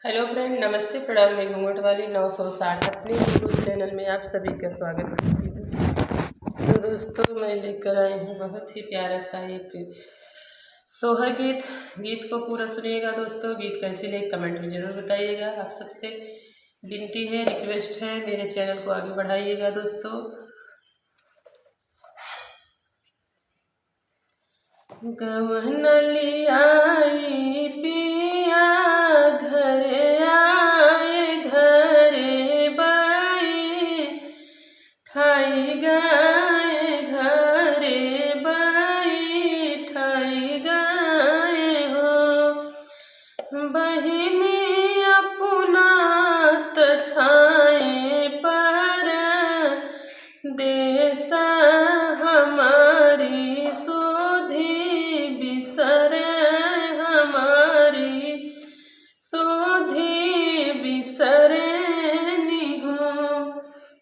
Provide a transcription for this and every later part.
Hello friend, नमस्ते, प्रणाम। मैं घूंघट वाली 960 अपने यूट्यूब चैनल में आप सभी का स्वागत करती हूँ। तो दोस्तों, मैं लेकर आई हूँ बहुत ही प्यारा सा एक सोहर गीत को पूरा सुनिएगा। दोस्तों, गीत कैसे लगे कमेंट में ज़रूर बताइएगा। आप सबसे विनती है, रिक्वेस्ट है, मेरे चैनल को आगे बढ़ाइएगा। दोस्तों, गवन लियाई पिया घरे आए, घरे बाई ठाई गाए, घरे बाई ठाई गाए हो। बहिनी अपना छाए पर देसा हमारी सोधी बिसरे, हमारी सोधी बिसरे निहो।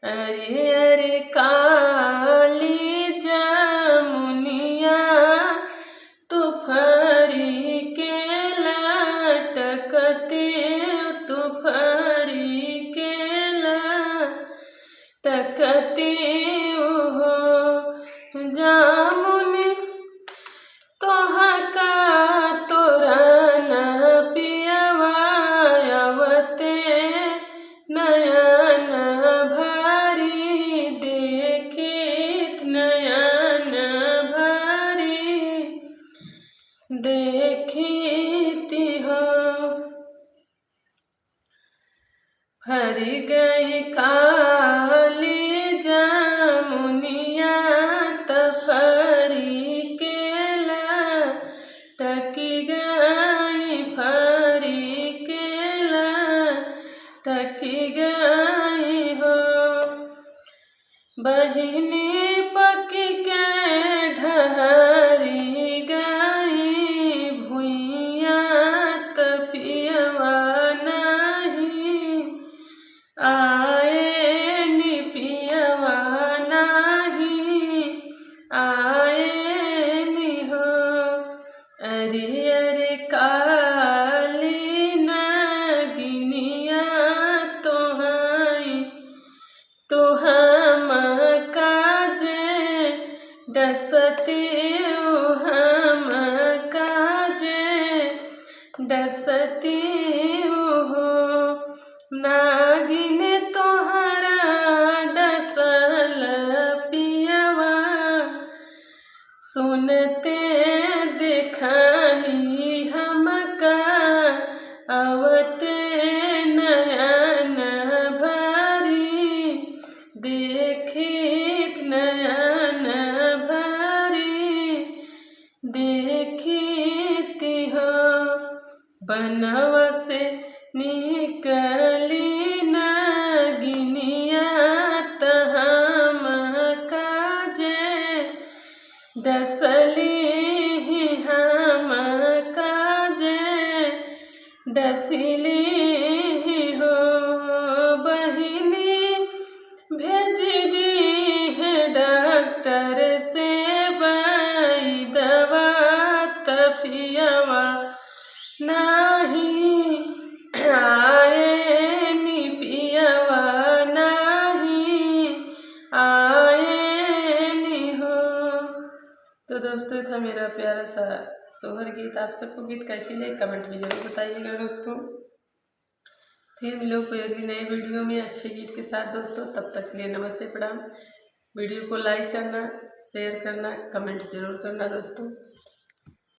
अरे अरे काली जमुनिया तुफरी के लटकती, तुफरी के लटकती हो। जामुनी तोहका तोरा न पियवा आवते नयन भरी देखित, नयन भरी देखिती हो। फर गई काली जमुनिया तफरी के लटकी गई, फरी के लटकी गई हो। बहिनी पकी के ढहरी गई भुइया तपियवा नहीं आए, निपियवा नहीं आए निहो। अरे अरे काली नगिनिया तोहाई तो हम काजे डसती, हम काजे डसती हो। नागिन तोहरा डसल पियवा सुनते दिखाई हमका अवते नयन भरी देखित, नयन भरी देखिती हो। बनवा से निकली नगिनिया तहम काजे डसली, हम काजे डसली हो। बहिनी भेज दी है डॉक्टर से बाई दवा तपियवा नहीं आए, निपियवा नहीं आए निहो। तो दोस्तों, ये था मेरा प्यारा सा सोहर गीत। आप सबको गीत कैसी लगे कमेंट में ज़रूर बताइएगा। दोस्तों, फिर मिलो कोई अगली नई वीडियो में अच्छे गीत के साथ। दोस्तों, तब तक के लिए नमस्ते, प्रणाम। वीडियो को लाइक करना, शेयर करना, कमेंट जरूर करना। दोस्तों।